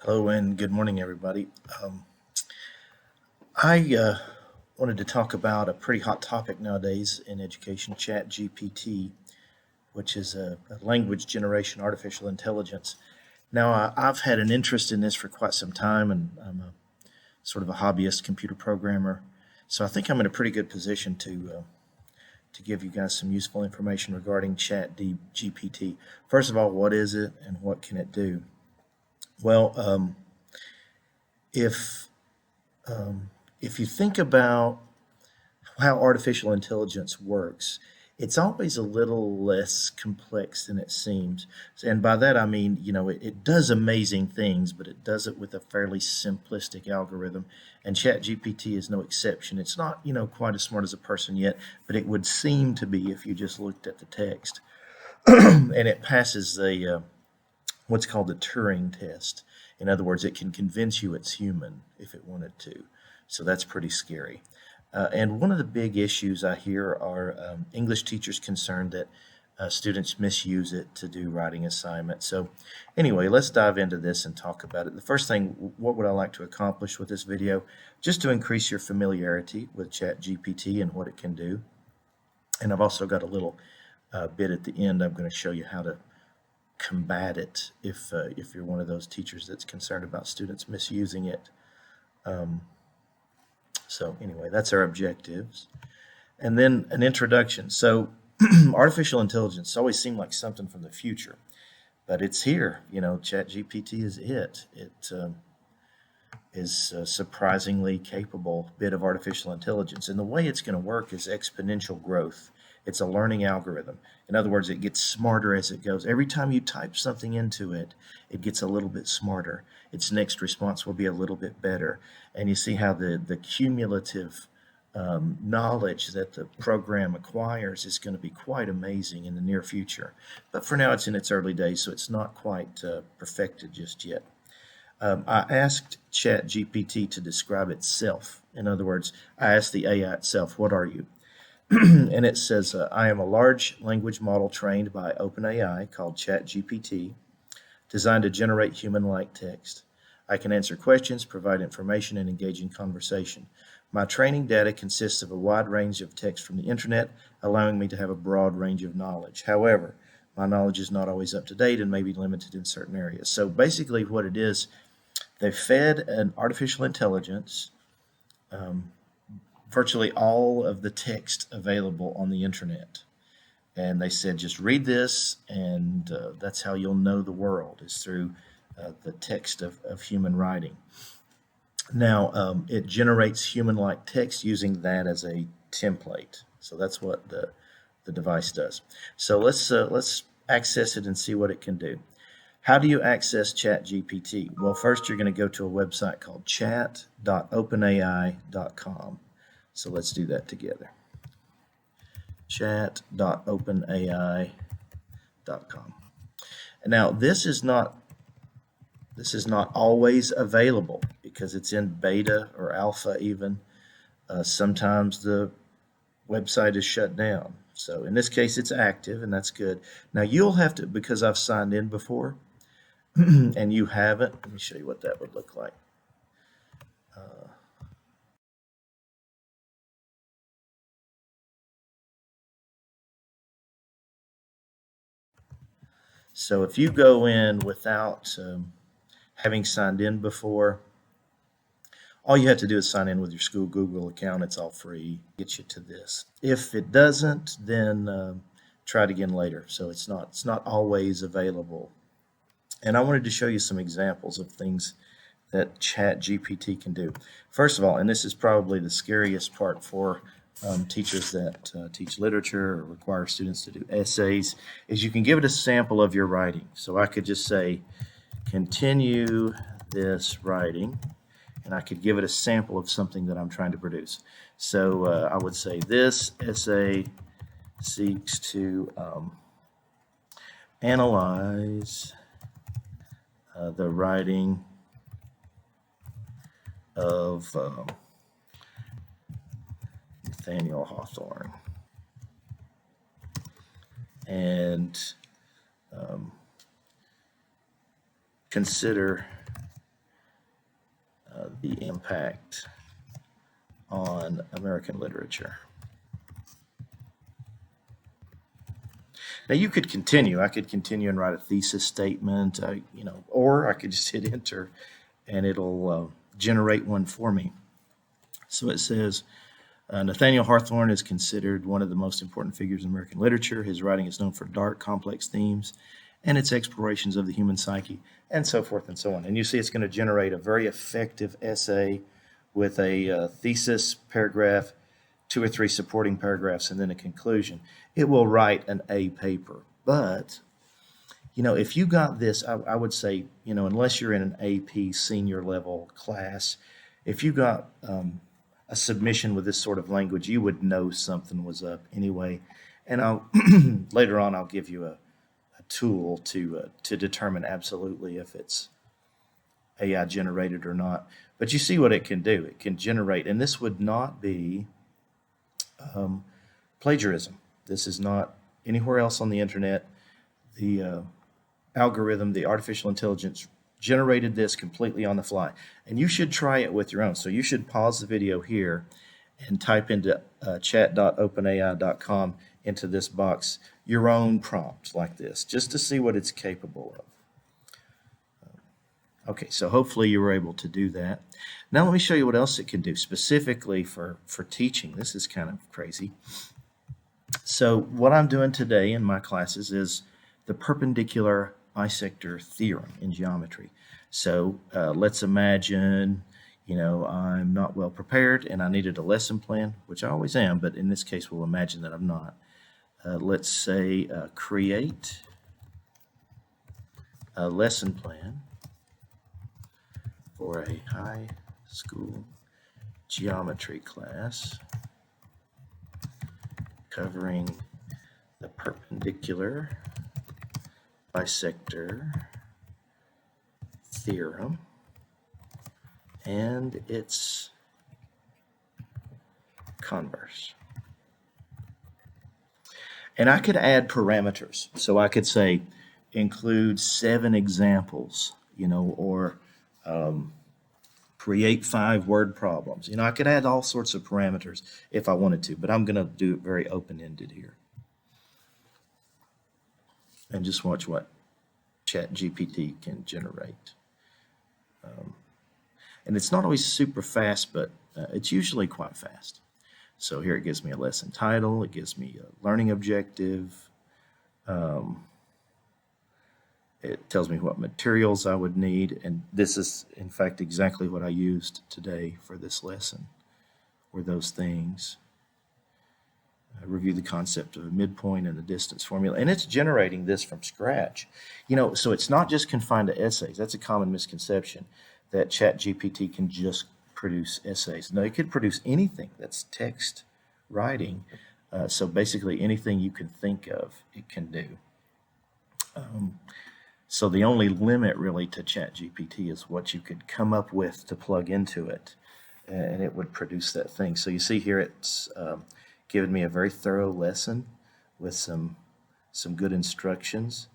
Hello and good morning, everybody. I wanted to talk about a pretty hot topic nowadays in education, ChatGPT, which is a language generation artificial intelligence. Now, I've had an interest in this for quite some time, and I'm a sort of a hobbyist computer programmer. So I think I'm in a pretty good position to give you guys some useful information regarding ChatGPT. First of all, what is it and what can it do? Well, if um, if you think about how artificial intelligence works, it's always a little less complex than it seems. And by that I mean, it does amazing things, but it does it with a fairly simplistic algorithm. And ChatGPT is no exception. It's not, quite as smart as a person yet, but it would seem to be if you just looked at the text. And it passes what's called the Turing test. In other words, it can convince you it's human if it wanted to. So that's pretty scary. And one of the big issues I hear are English teachers concerned that students misuse it to do writing assignments. So, anyway, let's dive into this and talk about it. The first thing, what would I like to accomplish with this video? Just to increase your familiarity with ChatGPT and what it can do. And I've also got a little bit at the end. I'm going to show you how to combat it if you're one of those teachers that's concerned about students misusing it. Um, so anyway, that's our objectives. And then an introduction. So artificial intelligence always seemed like something from the future, but it's here. ChatGPT is it. It is a surprisingly capable bit of artificial intelligence. And the way it's going to work is exponential growth. It's a learning algorithm. In other words, it gets smarter as it goes. Every time you type something into it, it gets a little bit smarter. Its next response will be a little bit better. And you see how the cumulative knowledge that the program acquires is going to be quite amazing in the near future. But for now, it's in its early days, so it's not quite perfected just yet. I asked ChatGPT to describe itself. In other words, I asked the AI itself, "What are you?" And it says, "I am a large language model trained by OpenAI called ChatGPT, designed to generate human-like text. I can answer questions, provide information, and engage in conversation. My training data consists of a wide range of text from the internet, allowing me to have a broad range of knowledge. However, my knowledge is not always up to date and may be limited in certain areas." So basically, what it is, they fed an artificial intelligence um, virtually all of the text available on the internet. And they said, just read this, and that's how you'll know the world, is through the text of human writing. Now, it generates human-like text using that as a template. So that's what the device does. So let's access it and see what it can do. How do you access ChatGPT? Well, first you're going to go to a website called chat.openai.com. So let's do that together. Chat.openai.com. And now this is not always available because it's in beta or alpha even. Sometimes the website is shut down. So in this case, it's active, and that's good. Now you'll have to, because I've signed in before, and you haven't, let me show you what that would look like. So if you go in without having signed in before, all you have to do is sign in with your school Google account. It's all free. Get you to this. If it doesn't, then try it again later. So it's not always available. And I wanted to show you some examples of things that ChatGPT can do. First of all, and this is probably the scariest part for teachers that teach literature or require students to do essays, is you can give it a sample of your writing. So I could just say, continue this writing, and I could give it a sample of something that I'm trying to produce. So I would say, this essay seeks to analyze the writing of Nathaniel Hawthorne and consider the impact on American literature. Now you could continue. I could continue and write a thesis statement, or I could just hit enter and it'll generate one for me. So it says, Nathaniel Hawthorne is considered one of the most important figures in American literature. His writing is known for dark, complex themes and its explorations of the human psyche, and so forth and so on. And you see it's going to generate a very effective essay with a thesis paragraph, 2 or 3 supporting paragraphs, and then a conclusion. It will write an A paper. But, if you got this, I would say, unless you're in an AP senior level class, if you got a submission with this sort of language, you would know something was up anyway. And I'll later on, I'll give you a tool to determine absolutely if it's AI generated or not. But you see what it can do. It can generate, and this would not be plagiarism. This is not anywhere else on the internet. The algorithm, the artificial intelligence, generated this completely on the fly. And you should try it with your own. So you should pause the video here and type into chat.openai.com into this box your own prompt like this, just to see what it's capable of. Okay, so hopefully you were able to do that. Now let me show you what else it can do specifically for teaching. This is kind of crazy. So what I'm doing today in my classes is the perpendicular bisector theorem in geometry. So let's imagine, I'm not well prepared and I needed a lesson plan, which I always am, but in this case we'll imagine that I'm not. Let's say create a lesson plan for a high school geometry class covering the perpendicular bisector theorem and its converse. And I could add parameters. So I could say include 7 examples, or create 5 word problems. I could add all sorts of parameters if I wanted to, but I'm going to do it very open-ended here. And just watch what ChatGPT can generate. And it's not always super fast, but it's usually quite fast. So here it gives me a lesson title, it gives me a learning objective, it tells me what materials I would need, and this is in fact exactly what I used today for this lesson, were those things. Review the concept of a midpoint and the distance formula, and it's generating this from scratch. So it's not just confined to essays. That's a common misconception, that ChatGPT can just produce essays. No, it could produce anything that's text writing. So basically anything you can think of, it can do. So the only limit really to ChatGPT is what you could come up with to plug into it, and it would produce that thing. So you see here it's given me a very thorough lesson with some good instructions.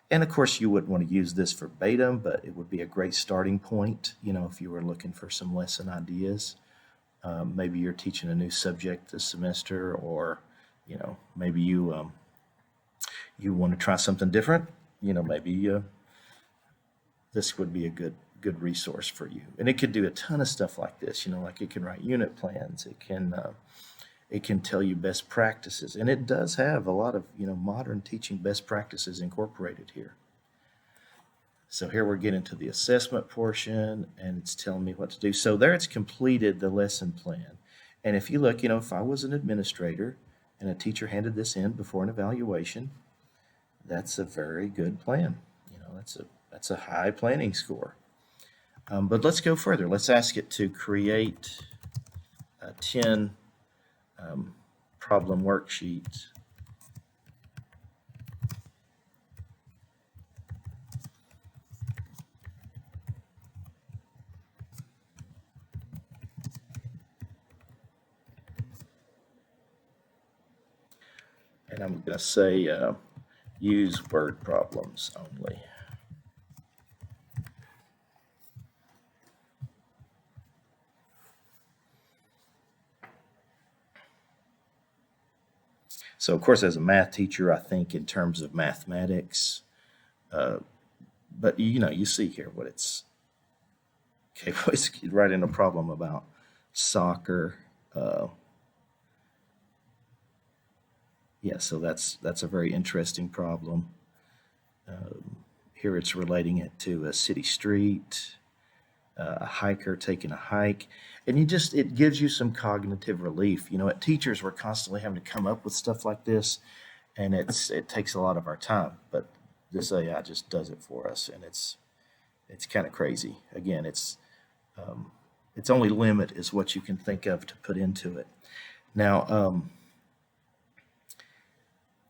And of course you wouldn't want to use this verbatim, but it would be a great starting point, if you were looking for some lesson ideas. Maybe you're teaching a new subject this semester, or maybe you want to try something different. Maybe this would be a good resource for you. And it could do a ton of stuff like this, like it can write unit plans, it can tell you best practices, and it does have a lot of modern teaching best practices incorporated here. So here we're getting to the assessment portion, and it's telling me what to do. So there it's completed the lesson plan. And if you look, if I was an administrator and a teacher handed this in before an evaluation, that's a very good plan. That's a high planning score. But let's go further. Let's ask it to create 10 problem worksheet. And I'm going to say use word problems only. So, of course, as a math teacher, I think in terms of mathematics, uh, but you see here what it's capable. It's writing a problem about soccer. Uh, yeah, so that's a very interesting problem. Here it's relating it to a city street, a hiker taking a hike, and it gives you some cognitive relief. At teachers, we're constantly having to come up with stuff like this, and it takes a lot of our time. But this AI just does it for us, and it's kind of crazy. Again, its only limit is what you can think of to put into it. Now,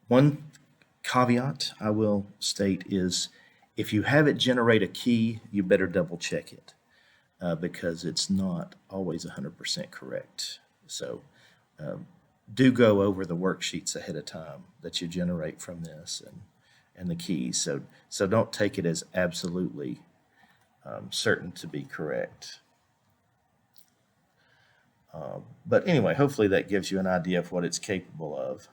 one caveat I will state is if you have it generate a key, you better double check it because it's not always 100% correct. So do go over the worksheets ahead of time that you generate from this and the keys. So don't take it as absolutely certain to be correct. But anyway, hopefully that gives you an idea of what it's capable of.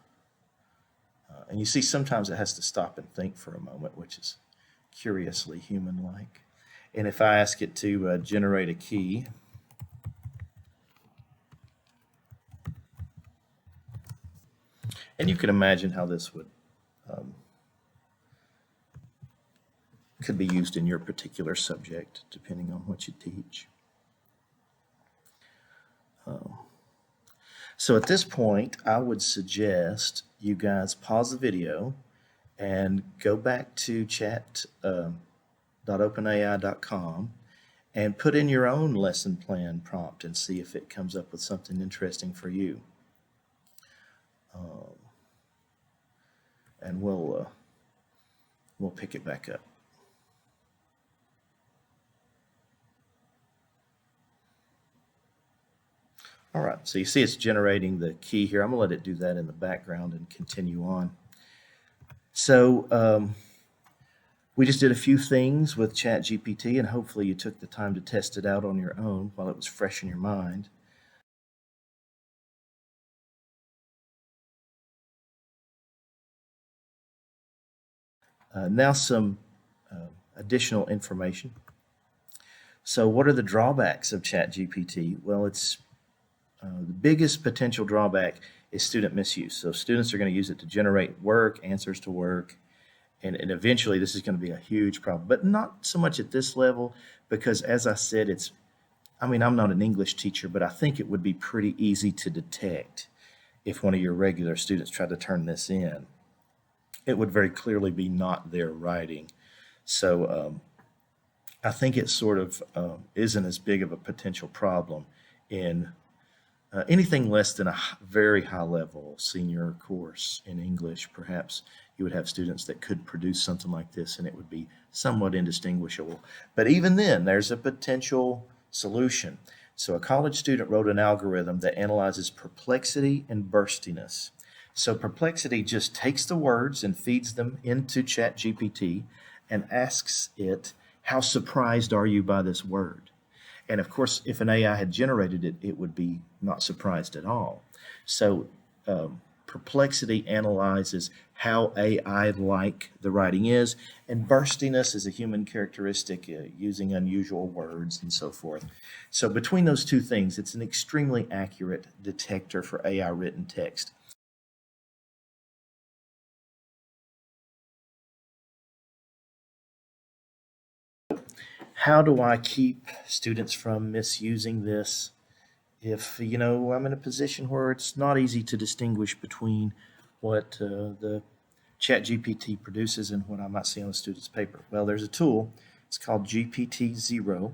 And you see, sometimes it has to stop and think for a moment, which is curiously human-like. And if I ask it to generate a key, and you can imagine how this um, could be used in your particular subject, depending on what you teach. So at this point, I would suggest you guys pause the video and go back to chat.openai.com and put in your own lesson plan prompt and see if it comes up with something interesting for you. And we'll pick it back up. All right, so you see it's generating the key here. I'm gonna let it do that in the background and continue on. So we just did a few things with ChatGPT, and hopefully you took the time to test it out on your own while it was fresh in your mind. Now some additional information. So what are the drawbacks of ChatGPT? Well, the biggest potential drawback is student misuse. So students are going to use it to generate work, answers to work, and eventually this is going to be a huge problem. But not so much at this level because, as I said, I'm not an English teacher, but I think it would be pretty easy to detect if one of your regular students tried to turn this in. It would very clearly be not their writing. So I think it sort of isn't as big of a potential problem in anything less than a very high level senior course in English. Perhaps you would have students that could produce something like this and it would be somewhat indistinguishable. But even then, there's a potential solution. So a college student wrote an algorithm that analyzes perplexity and burstiness. So perplexity just takes the words and feeds them into ChatGPT and asks it, how surprised are you by this word? And of course, if an AI had generated it, it would be not surprised at all. So perplexity analyzes how AI-like the writing is, and burstiness is a human characteristic, using unusual words and so forth. So between those two things, it's an extremely accurate detector for AI written text. How do I keep students from misusing this if, I'm in a position where it's not easy to distinguish between what the ChatGPT produces and what I might see on a student's paper? Well, there's a tool. It's called GPT-0,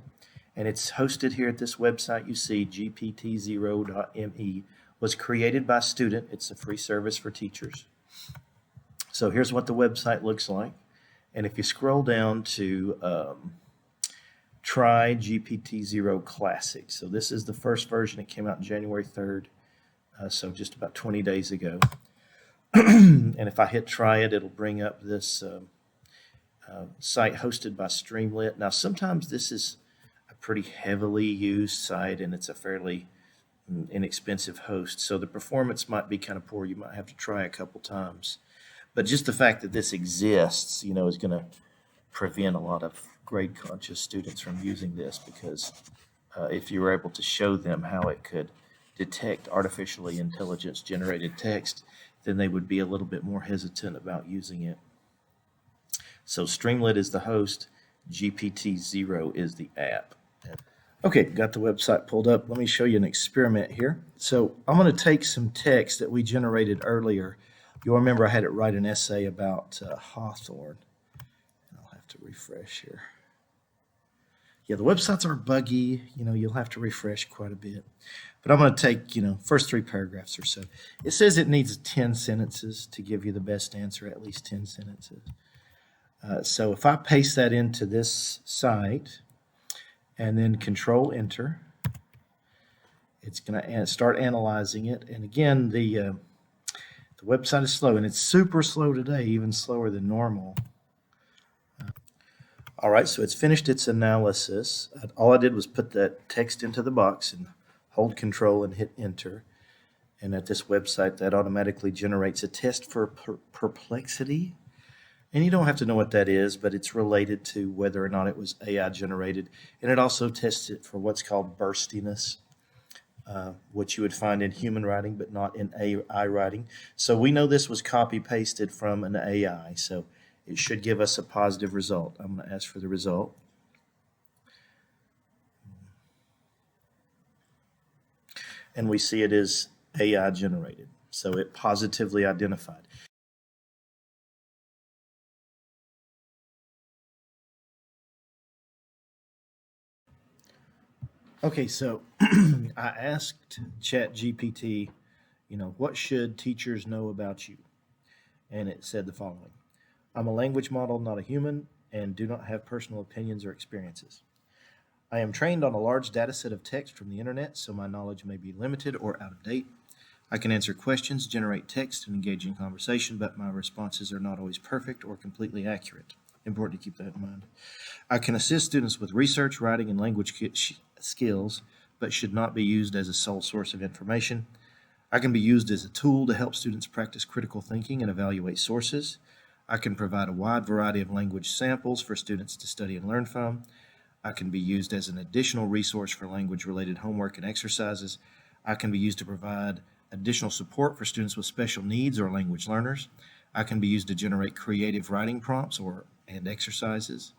and it's hosted here at this website you see, gpt0.me. Was created by a student. It's a free service for teachers. So here's what the website looks like. And if you scroll down to try GPT-0 Classic. So this is the first version. It came out January 3rd, so just about 20 days ago. And if I hit try it, it'll bring up this site hosted by Streamlit. Now, sometimes this is a pretty heavily used site, and it's a fairly inexpensive host. So the performance might be kind of poor. You might have to try a couple times. But just the fact that this exists, is going to prevent a lot of grade conscious students from using this because if you were able to show them how it could detect artificially intelligence generated text, then they would be a little bit more hesitant about using it. So Streamlit is the host, GPT-0 is the app. Okay, got the website pulled up. Let me show you an experiment here. So I'm going to take some text that we generated earlier. You'll remember I had it write an essay about Hawthorne. I'll have to refresh here. Yeah, the websites are buggy. You'll have to refresh quite a bit. But I'm going to take, first 3 paragraphs or so. It says it needs 10 sentences to give you the best answer, at least 10 sentences. So if I paste that into this site and then Control Enter, it's going to start analyzing it. And again, the website is slow, and it's super slow today, even slower than normal. All right, so it's finished its analysis. All I did was put that text into the box and hold Control and hit Enter. And at this website, that automatically generates a test for perplexity. And you don't have to know what that is, but it's related to whether or not it was AI generated. And it also tests it for what's called burstiness, which you would find in human writing, but not in AI writing. So we know this was copy-pasted from an AI, so it should give us a positive result. I'm going to ask for the result. And we see it is AI generated, so it positively identified. Okay, so I asked ChatGPT, what should teachers know about you? And it said the following: I'm a language model, not a human, and do not have personal opinions or experiences. I am trained on a large data set of text from the internet, so my knowledge may be limited or out of date. I can answer questions, generate text, and engage in conversation, but my responses are not always perfect or completely accurate. Important to keep that in mind. I can assist students with research, writing, and language skills, but should not be used as a sole source of information. I can be used as a tool to help students practice critical thinking and evaluate sources. I can provide a wide variety of language samples for students to study and learn from. I can be used as an additional resource for language-related homework and exercises. I can be used to provide additional support for students with special needs or language learners. I can be used to generate creative writing prompts and exercises.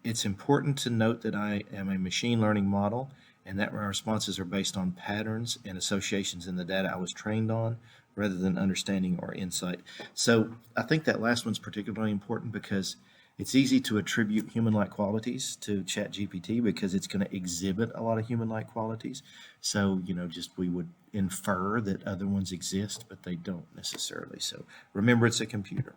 It's important to note that I am a machine learning model and that my responses are based on patterns and associations in the data I was trained on rather than understanding or insight. So I think that last one's particularly important because it's easy to attribute human-like qualities to ChatGPT because it's going to exhibit a lot of human-like qualities. So, just we would infer that other ones exist, but they don't necessarily. So remember, it's a computer.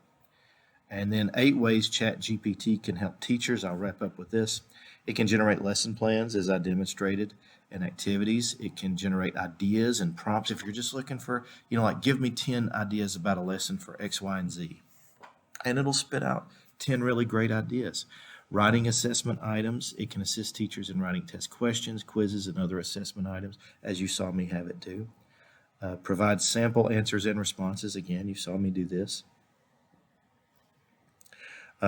And then 8 ways ChatGPT can help teachers. I'll wrap up with this. It can generate lesson plans, as I demonstrated, and activities. It can generate ideas and prompts. If you're just looking for, give me 10 ideas about a lesson for X, Y, and Z. And it'll spit out 10 really great ideas. Writing assessment items. It can assist teachers in writing test questions, quizzes, and other assessment items, as you saw me have it do. Provide sample answers and responses. Again, you saw me do this.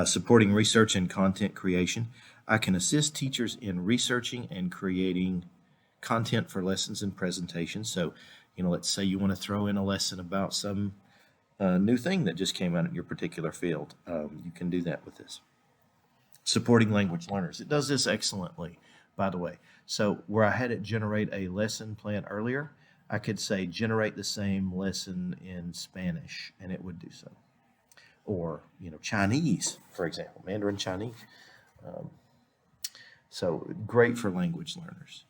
Supporting research and content creation. I can assist teachers in researching and creating content for lessons and presentations. So, let's say you want to throw in a lesson about some new thing that just came out in your particular field. You can do that with this. Supporting language learners. It does this excellently, by the way. So where I had it generate a lesson plan earlier, I could say generate the same lesson in Spanish, and it would do so. Or, Chinese, for example, Mandarin Chinese. So great for language learners.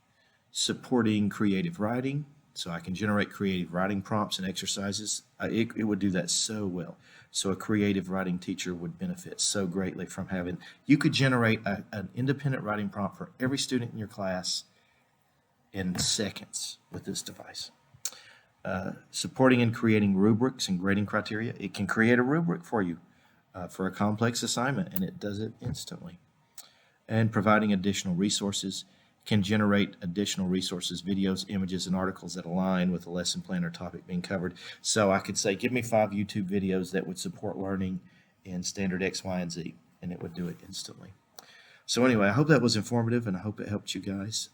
Supporting creative writing. So I can generate creative writing prompts and exercises. It would do that so well. So a creative writing teacher would benefit so greatly from having, you could generate an independent writing prompt for every student in your class in seconds with this device. Supporting and creating rubrics and grading criteria. It can create a rubric for you for a complex assignment, and it does it instantly. And providing additional resources. can generate additional resources, videos, images, and articles that align with the lesson plan or topic being covered. So I could say, give me 5 YouTube videos that would support learning in standard X, Y, and Z, and it would do it instantly. So anyway, I hope that was informative, and I hope it helped you guys.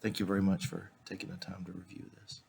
Thank you very much for taking the time to review this.